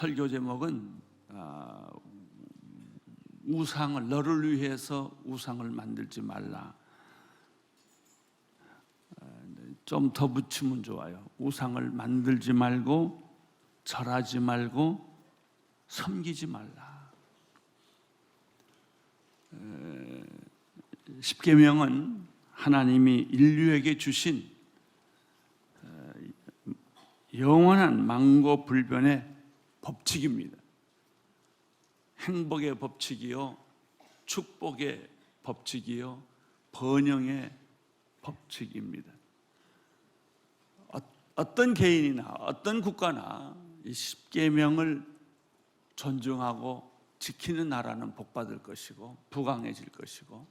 설교 제목은 우상을, 너를 위해서 우상을 만들지 말라. 좀 더 붙이면 좋아요. 우상을 만들지 말고 절하지 말고 섬기지 말라. 십계명은 하나님이 인류에게 주신 영원한 만고불변의 법칙입니다. 행복의 법칙이요, 축복의 법칙이요, 번영의 법칙입니다. 어떤 개인이나 어떤 국가나 이 십계명을 존중하고 지키는 나라는 복받을 것이고 부강해질 것이고,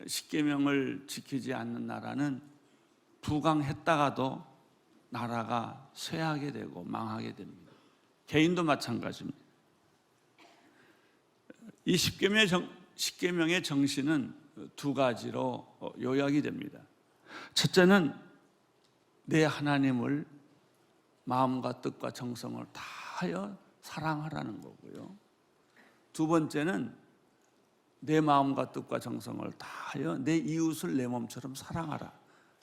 십계명을 지키지 않는 나라는 부강했다가도 나라가 쇠하게 되고 망하게 됩니다. 개인도 마찬가지입니다. 이 십계명의 정신은 두 가지로 요약이 됩니다. 첫째는 내 하나님을 마음과 뜻과 정성을 다하여 사랑하라는 거고요. 두 번째는 내 마음과 뜻과 정성을 다하여 내 이웃을 내 몸처럼 사랑하라.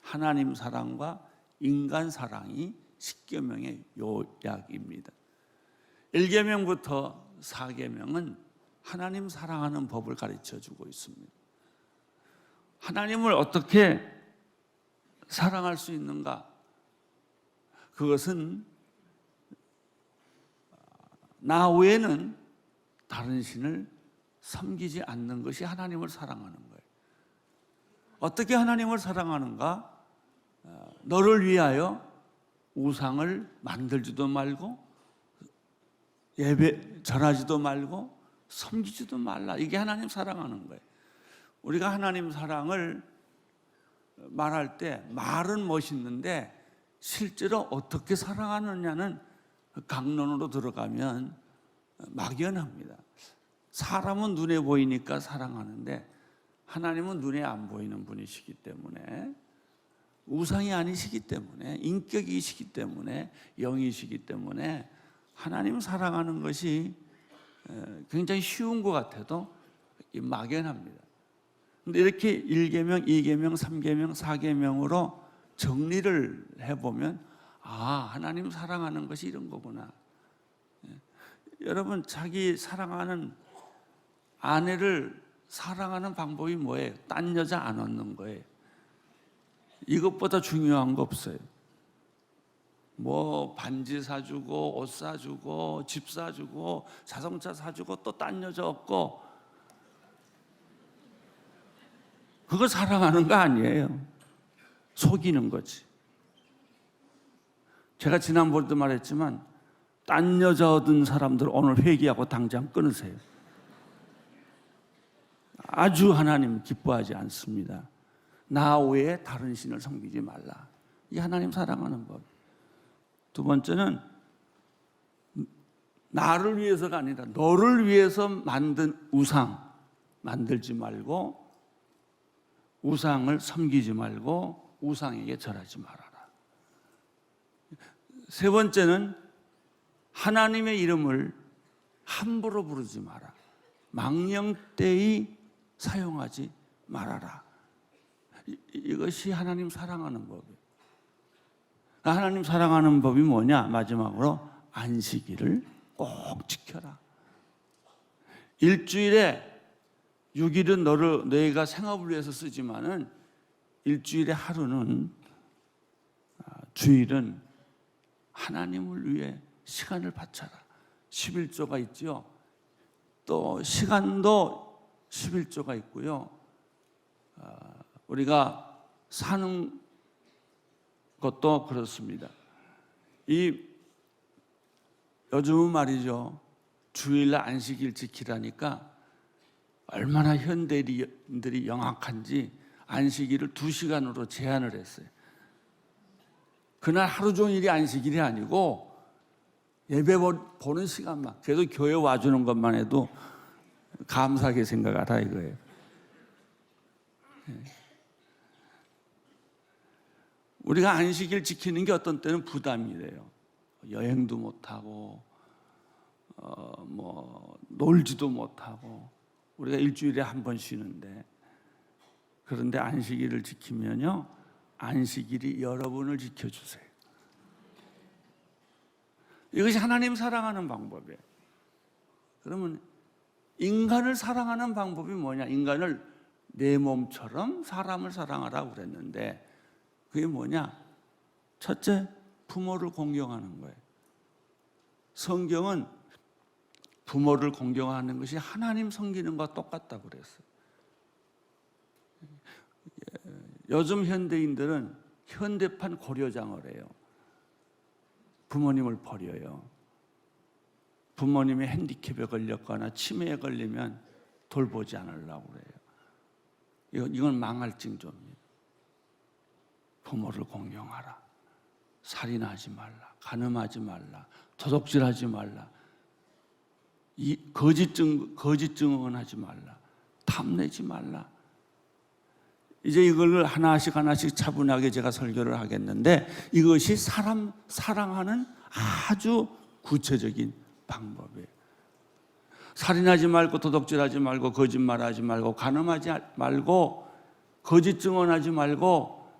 하나님 사랑과 인간 사랑이 십계명의 요약입니다. 1계명부터 4계명은 하나님 사랑하는 법을 가르쳐주고 있습니다. 하나님을 어떻게 사랑할 수 있는가? 그것은 나 외에는 다른 신을 섬기지 않는 것이 하나님을 사랑하는 거예요. 어떻게 하나님을 사랑하는가? 너를 위하여 우상을 만들지도 말고 절하지도 말고 섬기지도 말라. 이게 하나님 사랑하는 거예요. 우리가 하나님 사랑을 말할 때 말은 멋있는데 실제로 어떻게 사랑하느냐는 강론으로 들어가면 막연합니다. 사람은 눈에 보이니까 사랑하는데 하나님은 눈에 안 보이는 분이시기 때문에, 우상이 아니시기 때문에, 인격이시기 때문에, 영이시기 때문에 하나님 사랑하는 것이 굉장히 쉬운 것 같아도 막연합니다. 그런데 이렇게 1계명, 2계명, 3계명, 4계명으로 정리를 해보면 하나님 사랑하는 것이 이런 거구나. 여러분, 자기 사랑하는 아내를 사랑하는 방법이 뭐예요? 딴 여자 안 얻는 거예요. 이것보다 중요한 거 없어요. 뭐 반지 사주고 옷 사주고 집 사주고 자동차 사주고 또 딴 여자 얻고, 그거 사랑하는 거 아니에요. 속이는 거지. 제가 지난번에도 말했지만 딴 여자 얻은 사람들 오늘 회개하고 당장 끊으세요. 아주 하나님 기뻐하지 않습니다. 나 외에 다른 신을 섬기지 말라. 이 하나님 사랑하는 법. 두 번째는 나를 위해서가 아니라 너를 위해서 만든 우상 만들지 말고, 우상을 섬기지 말고 우상에게 절하지 말아라. 세 번째는 하나님의 이름을 함부로 부르지 마라. 망령되이 사용하지 말아라. 이것이 하나님 사랑하는 법이에요. 하나님 사랑하는 법이 뭐냐? 마지막으로 안식일을 꼭 지켜라. 일주일에 6일은 너희가 생업을 위해서 쓰지만은 일주일에 하루는, 주일은 하나님을 위해 시간을 바쳐라. 11조가 있죠. 또 시간도 11조가 있고요. 우리가 사는 것도 그렇습니다. 요즘은 말이죠, 주일날 안식일 지키라니까 얼마나 현대인들이 영악한지 안식일을 2시간으로 제한을 했어요. 그날 하루 종일이 안식일이 아니고 예배 보는 시간만, 그래도 교회 와주는 것만 해도 감사하게 생각하라 이거예요. 우리가 안식일 지키는 게 어떤 때는 부담이 돼요. 여행도 못하고 놀지도 못하고 우리가 일주일에 한 번 쉬는데, 그런데 안식일을 지키면요, 안식일이 여러분을 지켜주세요. 이것이 하나님 사랑하는 방법이에요. 그러면 인간을 사랑하는 방법이 뭐냐? 인간을 내 몸처럼 사람을 사랑하라고 그랬는데 그게 뭐냐? 첫째, 부모를 공경하는 거예요. 성경은 부모를 공경하는 것이 하나님 섬기는 것과 똑같다고 그랬어요. 요즘 현대인들은 현대판 고려장을 해요. 부모님을 버려요. 부모님이 핸디캡에 걸렸거나 치매에 걸리면 돌보지 않으려고 그래요. 이건 망할 징조입니다. 부모를 공경하라. 살인하지 말라. 간음하지 말라. 도둑질하지 말라. 거짓 증언하지 말라. 탐내지 말라. 이제 이걸 하나씩 차분하게 제가 설교를 하겠는데, 이것이 사람 사랑하는 아주 구체적인 방법이에요. 살인하지 말고, 도둑질하지 말고, 거짓말하지 말고, 간음하지 말고, 거짓 증언하지 말고,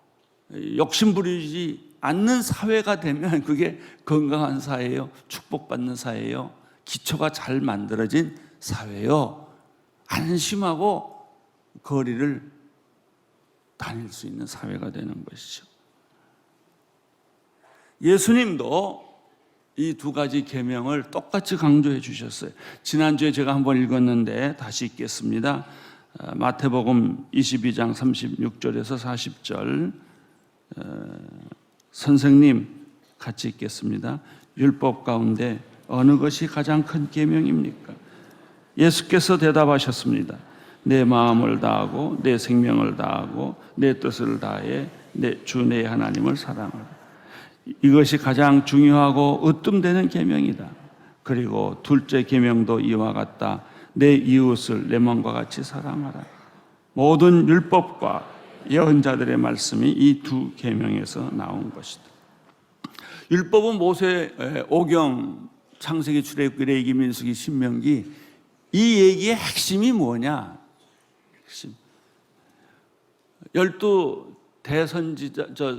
욕심 부리지 않는 사회가 되면 그게 건강한 사회예요. 축복받는 사회예요. 기초가 잘 만들어진 사회예요. 안심하고 거리를 다닐 수 있는 사회가 되는 것이죠. 예수님도 이 두 가지 계명을 똑같이 강조해 주셨어요. 지난주에 제가 한번 읽었는데 다시 읽겠습니다. 마태복음 22장 36절에서 40절. 선생님 같이 읽겠습니다. 율법 가운데 어느 것이 가장 큰 계명입니까? 예수께서 대답하셨습니다. 내 마음을 다하고 내 생명을 다하고 내 뜻을 다해 내 주 내 하나님을 사랑하라. 이것이 가장 중요하고 으뜸되는 계명이다. 그리고 둘째 계명도 이와 같다. 내 이웃을 내 마음과 같이 사랑하라. 모든 율법과 예언자들의 말씀이 이 두 계명에서 나온 것이다. 율법은 모세, 오경, 창세기, 출애굽기, 레위기, 민수기, 신명기, 이 얘기의 핵심이 뭐냐? 핵심. 12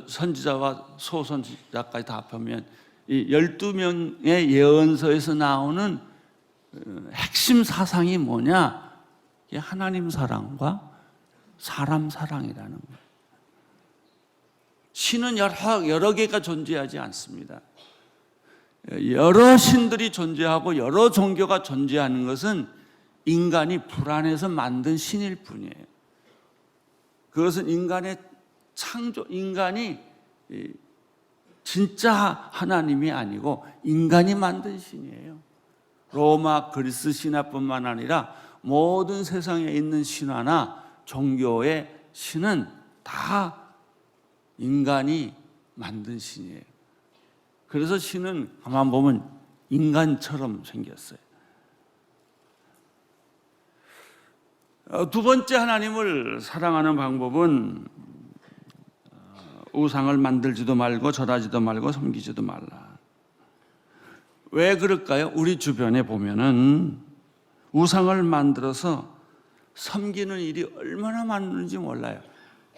선지자와 소선지자까지 다 합하면 이 12명의 예언서에서 나오는 핵심 사상이 뭐냐? 이게 하나님 사랑과 사람 사랑이라는 거예요. 신은 여러 개가 존재하지 않습니다. 여러 신들이 존재하고 여러 종교가 존재하는 것은 인간이 불안해서 만든 신일 뿐이에요. 그것은 인간의 인간이 진짜 하나님이 아니고 인간이 만든 신이에요. 로마, 그리스 신화뿐만 아니라 모든 세상에 있는 신화나 종교의 신은 다 인간이 만든 신이에요. 그래서 신은 가만 보면 인간처럼 생겼어요. 두 번째 하나님을 사랑하는 방법은 우상을 만들지도 말고 절하지도 말고 섬기지도 말라. 왜 그럴까요? 우리 주변에 보면은 우상을 만들어서 섬기는 일이 얼마나 많은지 몰라요.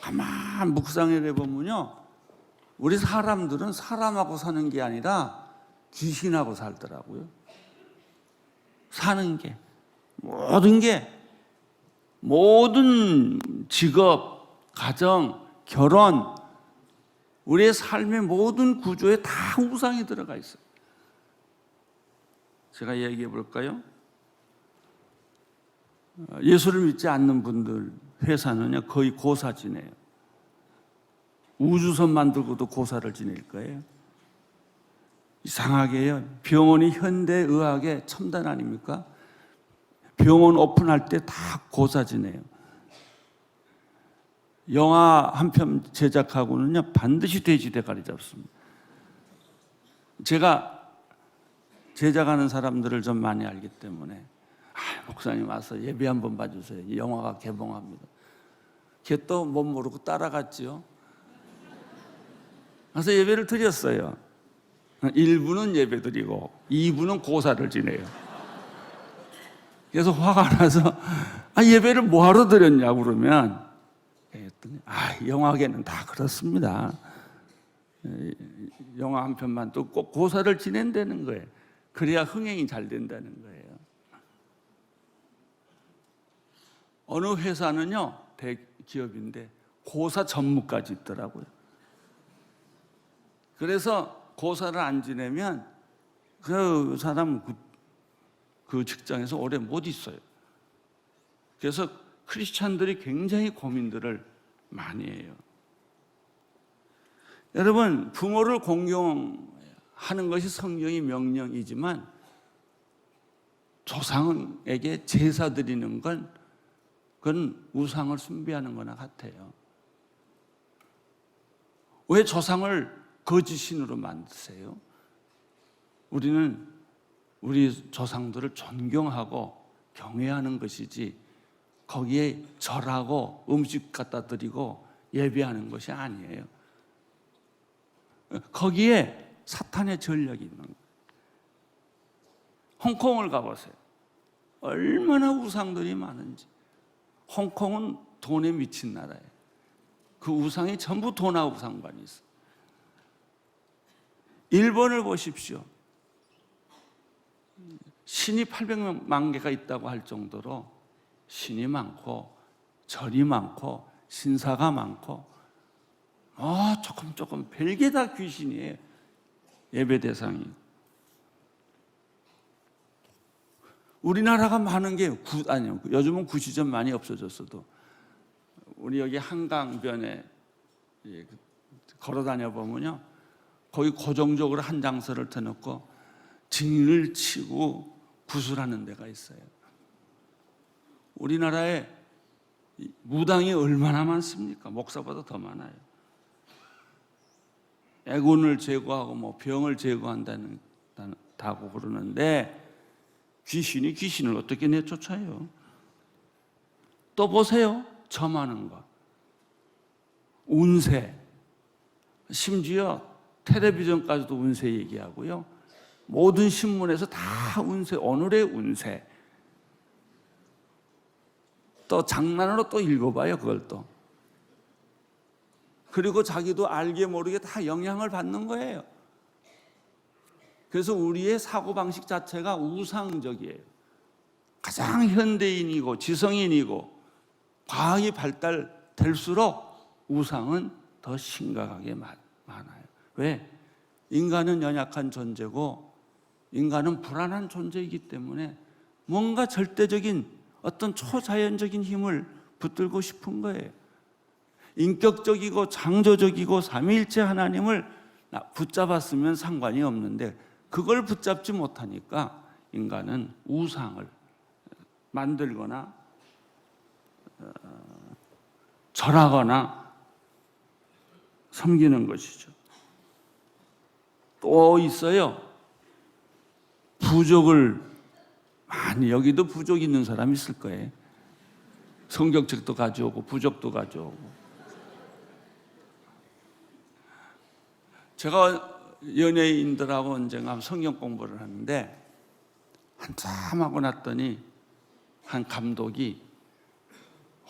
가만 묵상해 보면요, 우리 사람들은 사람하고 사는 게 아니라 귀신하고 살더라고요. 사는 게, 모든 직업, 가정, 결혼, 우리의 삶의 모든 구조에 다 우상이 들어가 있어요. 제가 얘기해 볼까요? 예수를 믿지 않는 분들 회사는요, 거의 고사 지내요. 우주선 만들고도 고사를 지낼 거예요. 이상하게요, 병원이 현대의학의 첨단 아닙니까? 병원 오픈할 때 다 고사 지내요. 영화 한 편 제작하고는요, 반드시 돼지 대가리 잡습니다. 제가 제작하는 사람들을 좀 많이 알기 때문에, 목사님 와서 예배 한번 봐주세요. 이 영화가 개봉합니다. 걔 또 못 모르고 따라갔지요. 그래서 예배를 드렸어요. 1부는 예배 드리고 2부는 고사를 지내요. 그래서 화가 나서 예배를 뭐하러 드렸냐고 그러면 영화계는 다 그렇습니다. 영화 한 편만 또 꼭 고사를 지낸다는 거예요. 그래야 흥행이 잘 된다는 거예요. 어느 회사는요, 대기업인데 고사 전무까지 있더라고요. 그래서 고사를 안 지내면 그 사람 그 직장에서 오래 못 있어요. 그래서 크리스찬들이 굉장히 고민들을 많이 해요. 여러분, 부모를 공경하는 것이 성경의 명령이지만 조상에게 제사 드리는 건 그건 우상을 숭배하는 거나 같아요. 왜 조상을 거짓신으로 만드세요? 우리는 우리 조상들을 존경하고 경외하는 것이지 거기에 절하고 음식 갖다 드리고 예배하는 것이 아니에요. 거기에 사탄의 전략이 있는 거예요. 홍콩을 가보세요. 얼마나 우상들이 많은지. 홍콩은 돈에 미친 나라예요. 그 우상이 전부 돈하고 상관이 있어요. 일본을 보십시오. 신이 800만 개가 있다고 할 정도로 신이 많고 절이 많고 신사가 많고 조금 별게 다 귀신이에요. 예배 대상이. 우리나라가 많은 게 아니요. 요즘은 구시전 많이 없어졌어도 우리 여기 한강변에 걸어 다녀 보면요. 거기 고정적으로 한 장소를 터놓고 진을 치고 구슬하는 데가 있어요. 우리나라에 무당이 얼마나 많습니까? 목사보다 더 많아요. 애군을 제거하고 병을 제거한다고 그러는데 귀신이 귀신을 어떻게 내쫓아요? 또 보세요. 점하는 거. 운세. 심지어 텔레비전까지도 운세 얘기하고요. 모든 신문에서 다 운세, 오늘의 운세. 또 장난으로 또 읽어봐요, 그걸 또. 그리고 자기도 알게 모르게 다 영향을 받는 거예요. 그래서 우리의 사고방식 자체가 우상적이에요. 가장 현대인이고 지성인이고 과학이 발달될수록 우상은 더 심각하게 많아요. 왜? 인간은 연약한 존재고 인간은 불안한 존재이기 때문에 뭔가 절대적인 어떤 초자연적인 힘을 붙들고 싶은 거예요. 인격적이고 창조적이고 삼위일체 하나님을 붙잡았으면 상관이 없는데 그걸 붙잡지 못하니까 인간은 우상을 만들거나 절하거나 섬기는 것이죠. 또 있어요. 부족을 많이, 여기도 부족 있는 사람 있을 거예요. 성경책도 가져오고 부족도 가져오고. 제가 연예인들하고 언젠가 성경 공부를 하는데 한참 하고 났더니 한 감독이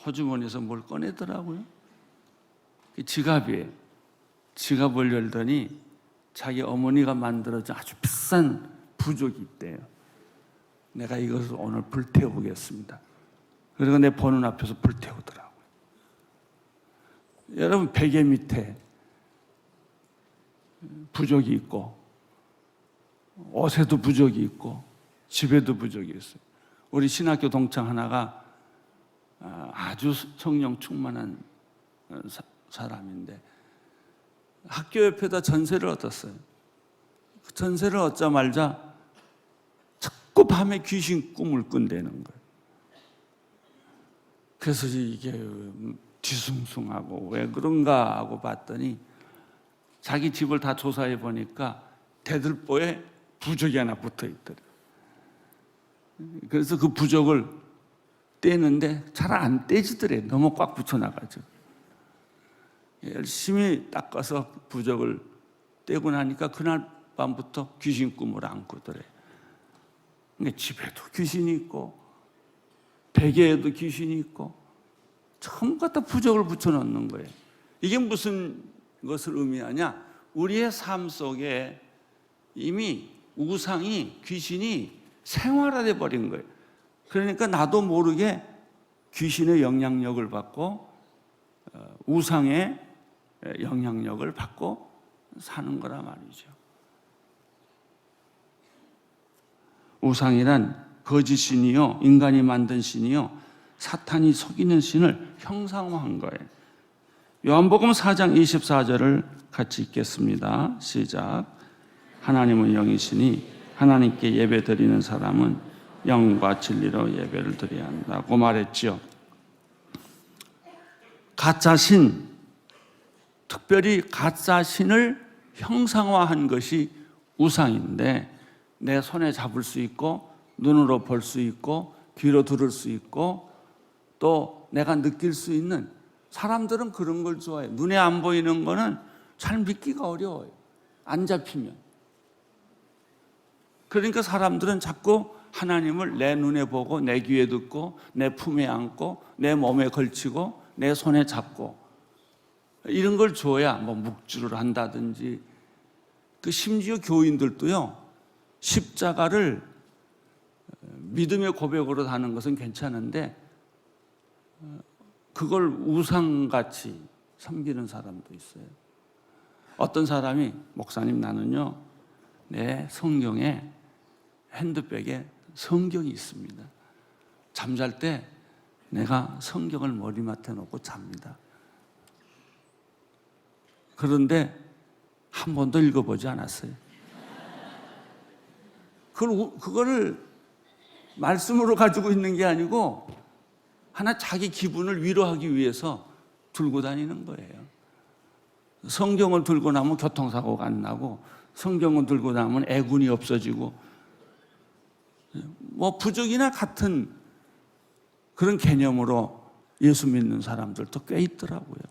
호주머니에서 뭘 꺼내더라고요. 지갑이에요. 지갑을 열더니 자기 어머니가 만들어준 아주 비싼 부족이 있대요. 내가 이것을 오늘 불태워보겠습니다. 그리고 내 보는 앞에서 불태우더라고요. 여러분, 베개 밑에 부족이 있고 옷에도 부족이 있고 집에도 부족이 있어요. 우리 신학교 동창 하나가 아주 성령 충만한 사람인데 학교 옆에다 전세를 얻었어요. 전세를 얻자마자 자꾸 밤에 귀신 꿈을 꾼다는 거예요. 그래서 이게 뒤숭숭하고 왜 그런가 하고 봤더니 자기 집을 다 조사해 보니까 대들보에 부적이 하나 붙어 있더래요. 그래서 그 부적을 떼는데 잘 안 떼지더래. 너무 꽉 붙여놔가지고. 열심히 닦아서 부적을 떼고 나니까 그날 밤부터 귀신 꿈을 안 꾸더래. 집에도 귀신이 있고 베개에도 귀신이 있고 전부 갖다 부적을 붙여놓는 거예요. 이게 무슨 것을 의미하냐? 우리의 삶 속에 이미 우상이, 귀신이 생활화돼 버린 거예요. 그러니까 나도 모르게 귀신의 영향력을 받고 우상의 영향력을 받고 사는 거란 말이죠. 우상이란 거짓 신이요, 인간이 만든 신이요, 사탄이 속이는 신을 형상화한 거예요. 요한복음 4장 24절을 같이 읽겠습니다. 시작. 하나님은 영이시니 하나님께 예배 드리는 사람은 영과 진리로 예배를 드려야 한다고 말했죠. 가짜신, 특별히 가짜신을 형상화한 것이 우상인데 내 손에 잡을 수 있고 눈으로 볼 수 있고 귀로 들을 수 있고 또 내가 느낄 수 있는, 사람들은 그런 걸 좋아해요. 눈에 안 보이는 거는 잘 믿기가 어려워요. 안 잡히면. 그러니까 사람들은 자꾸 하나님을 내 눈에 보고 내 귀에 듣고 내 품에 안고 내 몸에 걸치고 내 손에 잡고 이런 걸 줘야 뭐 묵주를 한다든지, 그 심지어 교인들도요, 십자가를 믿음의 고백으로 하는 것은 괜찮은데 그걸 우상같이 섬기는 사람도 있어요. 어떤 사람이 목사님 나는요 내 성경에 핸드백에 성경이 있습니다. 잠잘 때 내가 성경을 머리맡에 놓고 잡니다. 그런데 한 번도 읽어보지 않았어요. 그거를 말씀으로 가지고 있는 게 아니고 하나 자기 기분을 위로하기 위해서 들고 다니는 거예요. 성경을 들고 나면 교통사고가 안 나고 성경을 들고 나면 애군이 없어지고 뭐 부적이나 같은 그런 개념으로 예수 믿는 사람들도 꽤 있더라고요.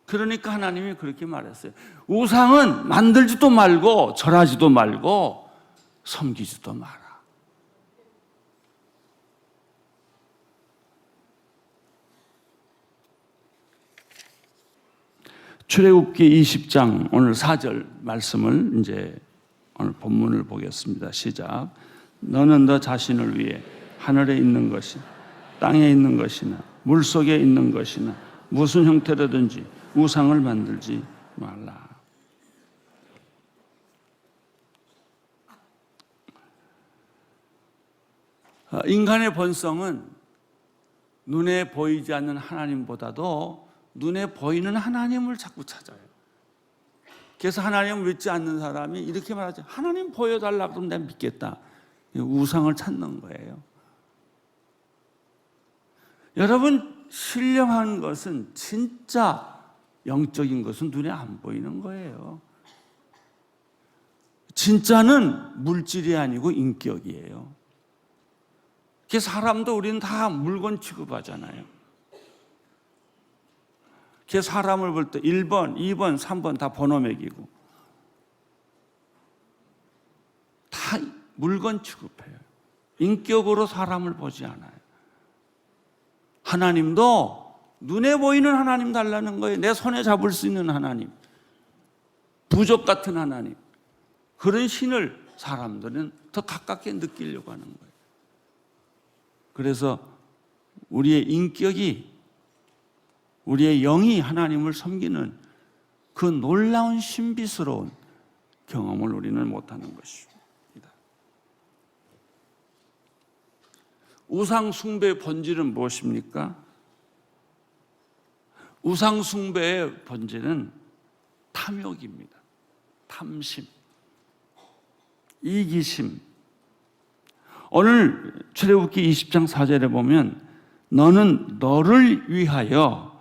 그러니까 하나님이 그렇게 말했어요. 우상은 만들지도 말고 절하지도 말고 섬기지도 마라. 출애굽기 20장 오늘 4절 말씀을 이제 오늘 본문을 보겠습니다. 시작. 너는 너 자신을 위해 하늘에 있는 것이나 땅에 있는 것이나 물속에 있는 것이나 무슨 형태로든지 우상을 만들지 말라. 인간의 본성은 눈에 보이지 않는 하나님보다도 눈에 보이는 하나님을 자꾸 찾아요. 그래서 하나님을 믿지 않는 사람이 이렇게 말하죠. 하나님 보여달라 그러면 내가 믿겠다. 우상을 찾는 거예요. 여러분, 신령한 것은, 진짜 영적인 것은 눈에 안 보이는 거예요. 진짜는 물질이 아니고 인격이에요. 그래서 사람도 우리는 다 물건 취급하잖아요. 그래서 사람을 볼 때 1번, 2번, 3번 다 번호 매기고 다 물건 취급해요. 인격으로 사람을 보지 않아요. 하나님도 눈에 보이는 하나님 달라는 거예요. 내 손에 잡을 수 있는 하나님, 부적 같은 하나님, 그런 신을 사람들은 더 가깝게 느끼려고 하는 거예요. 그래서 우리의 인격이, 우리의 영이 하나님을 섬기는 그 놀라운 신비스러운 경험을 우리는 못하는 것입니다. 우상 숭배의 본질은 무엇입니까? 우상 숭배의 본질은 탐욕입니다. 탐심, 이기심. 오늘 출애굽기 20장 4절에 보면 너는 너를 위하여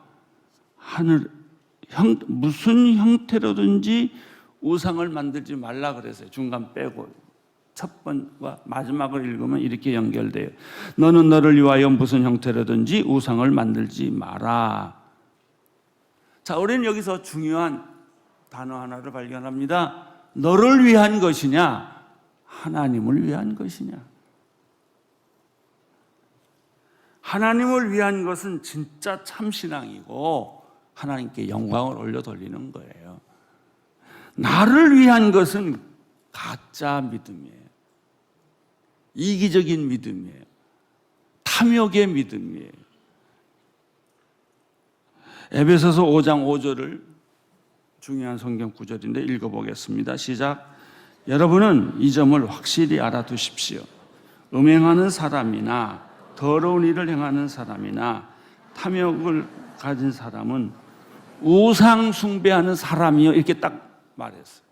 무슨 형태로든지 우상을 만들지 말라 그랬어요. 중간 빼고 첫 번과 마지막을 읽으면 이렇게 연결돼요. 너는 너를 위하여 무슨 형태로든지 우상을 만들지 마라. 자, 우리는 여기서 중요한 단어 하나를 발견합니다. 너를 위한 것이냐, 하나님을 위한 것이냐. 하나님을 위한 것은 진짜 참신앙이고 하나님께 영광을 올려 돌리는 거예요. 나를 위한 것은 가짜 믿음이에요. 이기적인 믿음이에요. 탐욕의 믿음이에요. 에베소서 5장 5절을 중요한 성경 구절인데 읽어보겠습니다. 시작. 여러분은 이 점을 확실히 알아두십시오. 음행하는 사람이나 더러운 일을 행하는 사람이나 탐욕을 가진 사람은 우상 숭배하는 사람이요, 이렇게 딱 말했어요.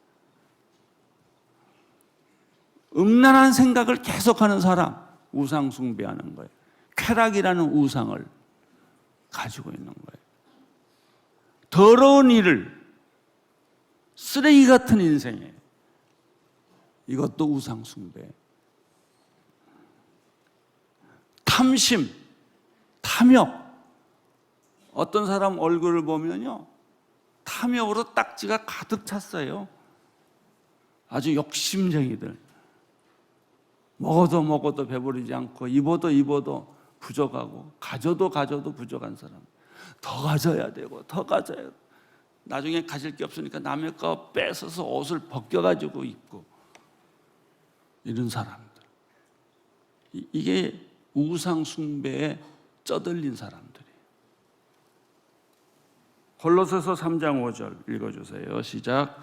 음란한 생각을 계속하는 사람, 우상 숭배하는 거예요. 쾌락이라는 우상을 가지고 있는 거예요. 더러운 일을, 쓰레기 같은 인생에 이것도 우상 숭배. 탐심, 탐욕. 어떤 사람 얼굴을 보면요, 탐욕으로 딱지가 가득 찼어요. 아주 욕심쟁이들. 먹어도 배부르지 않고 입어도 부족하고 가져도 부족한 사람. 더 가져야 되고 더 가져야 되고 나중에 가질 게 없으니까 남의 거 뺏어서 옷을 벗겨가지고 입고 이런 사람들. 이게 우상 숭배에 쩌들린 사람들이에요. 골로새서 3장 5절 읽어주세요. 시작.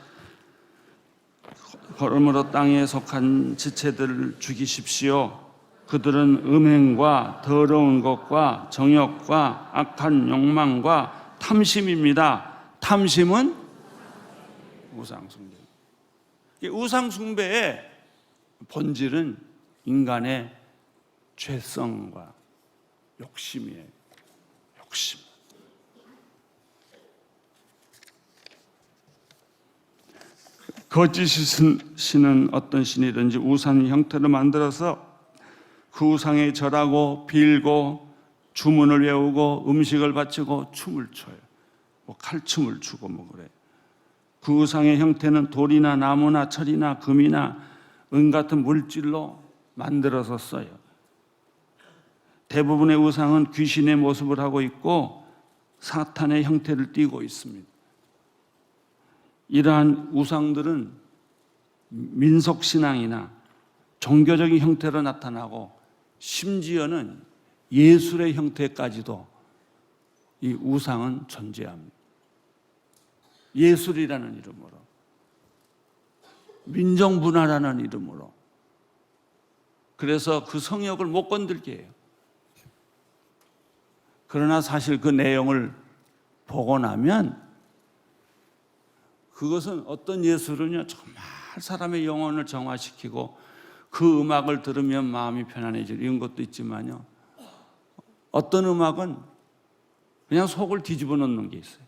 그러므로 땅에 속한 지체들을 죽이십시오. 그들은 음행과 더러운 것과 정욕과 악한 욕망과 탐심입니다. 탐심은 우상숭배. 우상숭배의 본질은 인간의 죄성과 욕심이에요. 욕심. 거짓 신은 어떤 신이든지 우상 형태를 만들어서 그 우상에 절하고 빌고 주문을 외우고 음식을 바치고 춤을 춰요. 뭐 칼춤을 추고 뭐 그래. 그 우상의 형태는 돌이나 나무나 철이나 금이나 은 같은 물질로 만들어서 써요. 대부분의 우상은 귀신의 모습을 하고 있고 사탄의 형태를 띠고 있습니다. 이러한 우상들은 민속신앙이나 종교적인 형태로 나타나고 심지어는 예술의 형태까지도 이 우상은 존재합니다. 예술이라는 이름으로, 민족문화라는 이름으로. 그래서 그 성역을 못 건들게 해요. 그러나 사실 그 내용을 보고 나면 그것은 어떤 예술은요, 정말 사람의 영혼을 정화시키고 그 음악을 들으면 마음이 편안해지고 이런 것도 있지만요, 어떤 음악은 그냥 속을 뒤집어 놓는 게 있어요.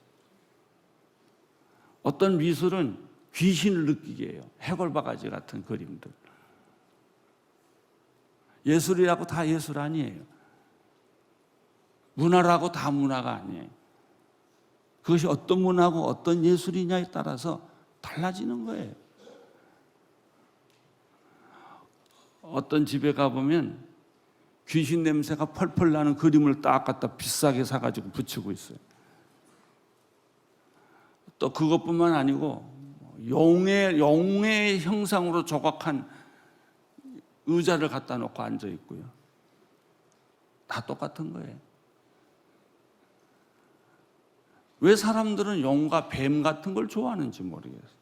어떤 미술은 귀신을 느끼게 해요. 해골바가지 같은 그림들. 예술이라고 다 예술 아니에요. 문화라고 다 문화가 아니에요. 그것이 어떤 문화고 어떤 예술이냐에 따라서 달라지는 거예요. 어떤 집에 가보면 귀신 냄새가 펄펄 나는 그림을 딱 갖다 비싸게 사가지고 붙이고 있어요. 또 그것뿐만 아니고 용의 형상으로 조각한 의자를 갖다 놓고 앉아 있고요. 다 똑같은 거예요. 왜 사람들은 용과 뱀 같은 걸 좋아하는지 모르겠어요.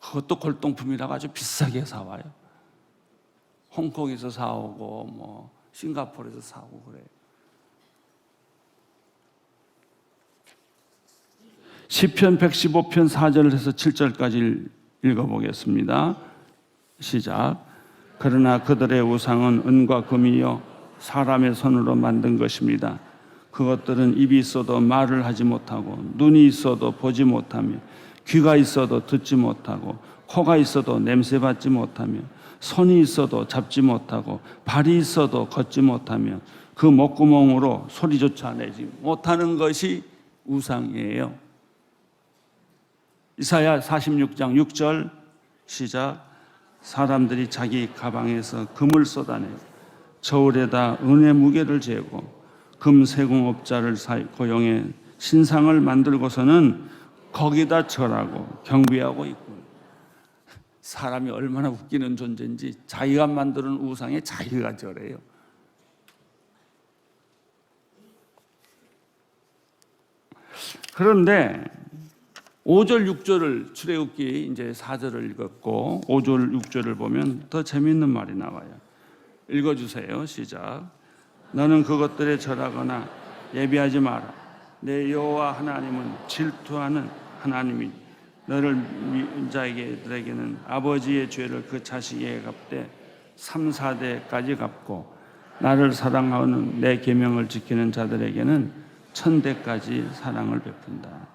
그것도 골동품이라고 아주 비싸게 사와요. 홍콩에서 사오고 뭐 싱가포르에서 사오고 그래요. 시편 115편 4절에서 7절까지 읽어보겠습니다. 시작. 그러나 그들의 우상은 은과 금이요 사람의 손으로 만든 것입니다. 그것들은 입이 있어도 말을 하지 못하고 눈이 있어도 보지 못하며 귀가 있어도 듣지 못하고 코가 있어도 냄새 맡지 못하며 손이 있어도 잡지 못하고 발이 있어도 걷지 못하며 그 목구멍으로 소리조차 내지 못하는 것이 우상이에요. 이사야 46장 6절 시작. 사람들이 자기 가방에서 금을 쏟아내고 저울에다 은의 무게를 재고 금세공업자를 고용해 신상을 만들고서는 거기다 절하고 경배하고 있고. 사람이 얼마나 웃기는 존재인지 자기가 만드는 우상에 자기가 절해요. 그런데 5절 6절을 출애굽기 이제 4절을 읽었고 5절 6절을 보면 더 재미있는 말이 나와요. 읽어주세요. 시작. 너는 그것들에 절하거나 예비하지 마라. 내 여호와 하나님은 질투하는 하나님이니 너를 믿은 자에게는 아버지의 죄를 그 자식에게 갚되 3, 4대까지 갚고 나를 사랑하는 내 계명을 지키는 자들에게는 1000대까지 사랑을 베푼다.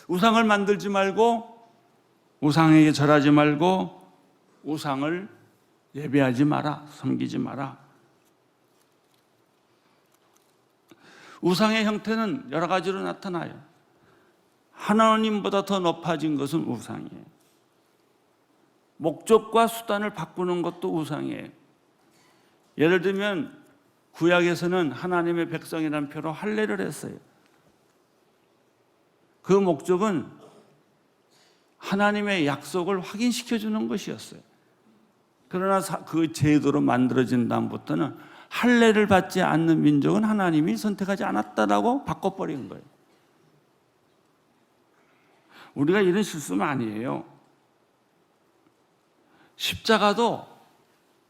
우상을 만들지 말고 우상에게 절하지 말고 우상을 예배하지 마라. 섬기지 마라. 우상의 형태는 여러 가지로 나타나요. 하나님보다 더 높아진 것은 우상이에요. 목적과 수단을 바꾸는 것도 우상이에요. 예를 들면 구약에서는 하나님의 백성이라는 표로 할례를 했어요. 그 목적은 하나님의 약속을 확인시켜 주는 것이었어요. 그러나 그 제도로 만들어진 다음부터는 할례를 받지 않는 민족은 하나님이 선택하지 않았다라고 바꿔버린 거예요. 우리가 이런 실수는 아니에요. 십자가도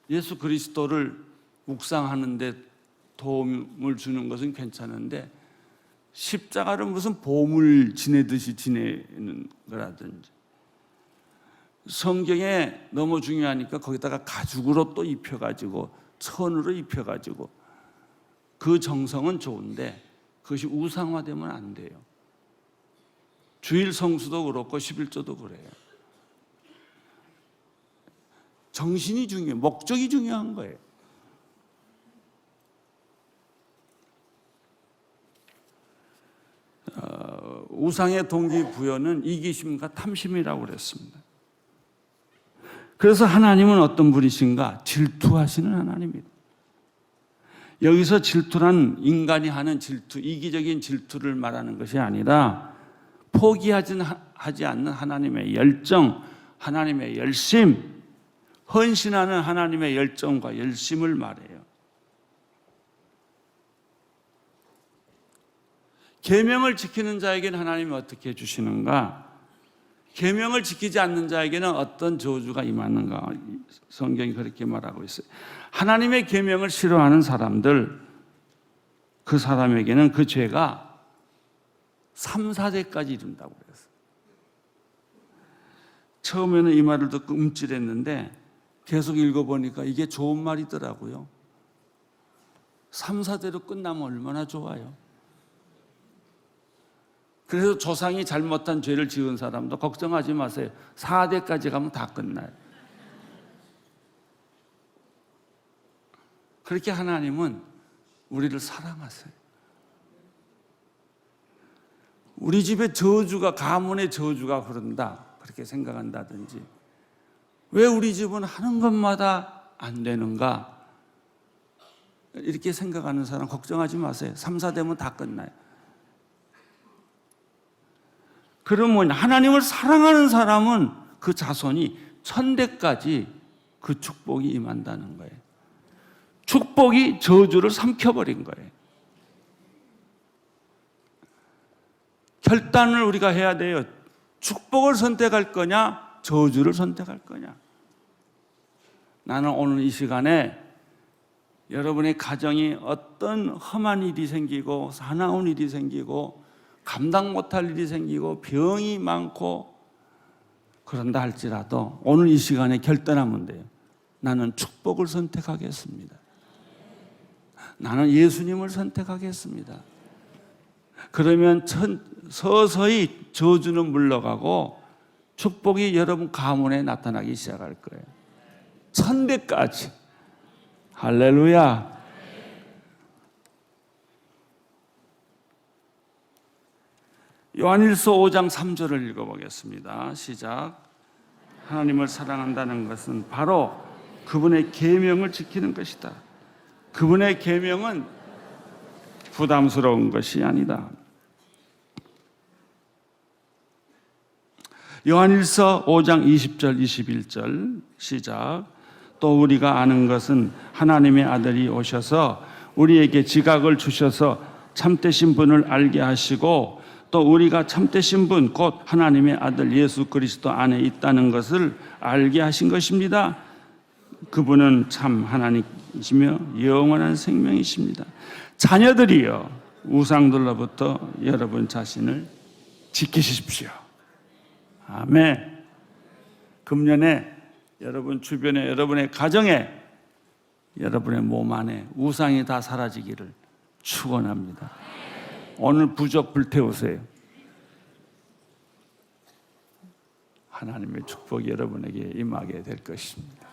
예수 그리스도를 묵상하는 데 도움을 주는 것은 괜찮은데 십자가를 무슨 보물 지내듯이 지내는 거라든지 성경에 너무 중요하니까 거기다가 가죽으로 또 입혀가지고 천으로 입혀가지고 그 정성은 좋은데 그것이 우상화되면 안 돼요. 주일 성수도 그렇고 11조도 그래요. 정신이 중요해요. 목적이 중요한 거예요. 우상의 동기부여는 이기심과 탐심이라고 그랬습니다. 그래서 하나님은 어떤 분이신가? 질투하시는 하나님입니다. 여기서 질투란 인간이 하는 질투, 이기적인 질투를 말하는 것이 아니라 포기하지 않는 하나님의 열정, 하나님의 열심, 헌신하는 하나님의 열정과 열심을 말해요. 계명을 지키는 자에게는 하나님이 어떻게 해주시는가? 계명을 지키지 않는 자에게는 어떤 저주가 임하는가? 성경이 그렇게 말하고 있어요. 하나님의 계명을 싫어하는 사람들, 그 사람에게는 그 죄가 3, 4대까지 이른다고 그랬어요. 처음에는 이 말을 듣고 움찔했는데 계속 읽어보니까 이게 좋은 말이더라고요. 3, 4대로 끝나면 얼마나 좋아요. 그래서 조상이 잘못한 죄를 지은 사람도 걱정하지 마세요. 4대까지 가면 다 끝나요. 그렇게 하나님은 우리를 사랑하세요. 우리 집에 저주가, 가문의 저주가 흐른다 그렇게 생각한다든지 왜 우리 집은 하는 것마다 안 되는가 이렇게 생각하는 사람 걱정하지 마세요. 3, 4대면 다 끝나요. 그러면 하나님을 사랑하는 사람은 그 자손이 1000대까지 그 축복이 임한다는 거예요. 축복이 저주를 삼켜버린 거예요. 결단을 우리가 해야 돼요. 축복을 선택할 거냐, 저주를 선택할 거냐. 나는 오늘 이 시간에 여러분의 가정이 어떤 험한 일이 생기고 사나운 일이 생기고 감당 못할 일이 생기고 병이 많고 그런다 할지라도 오늘 이 시간에 결단하면 돼요. 나는 축복을 선택하겠습니다. 나는 예수님을 선택하겠습니다. 그러면 서서히 저주는 물러가고 축복이 여러분 가문에 나타나기 시작할 거예요. 1000대까지. 할렐루야. 요한일서 5장 3절을 읽어보겠습니다. 시작. 하나님을 사랑한다는 것은 바로 그분의 계명을 지키는 것이다. 그분의 계명은 부담스러운 것이 아니다. 요한일서 5장 20절 21절 시작. 또 우리가 아는 것은 하나님의 아들이 오셔서 우리에게 지각을 주셔서 참되신 분을 알게 하시고 또 우리가 참되신 분 곧 하나님의 아들 예수 그리스도 안에 있다는 것을 알게 하신 것입니다. 그분은 참 하나님이시며 영원한 생명이십니다. 자녀들이여, 우상들로부터 여러분 자신을 지키십시오. 아멘. 금년에 여러분 주변에, 여러분의 가정에, 여러분의 몸 안에 우상이 다 사라지기를 축원합니다. 오늘 부적 불태우세요. 하나님의 축복이 여러분에게 임하게 될 것입니다.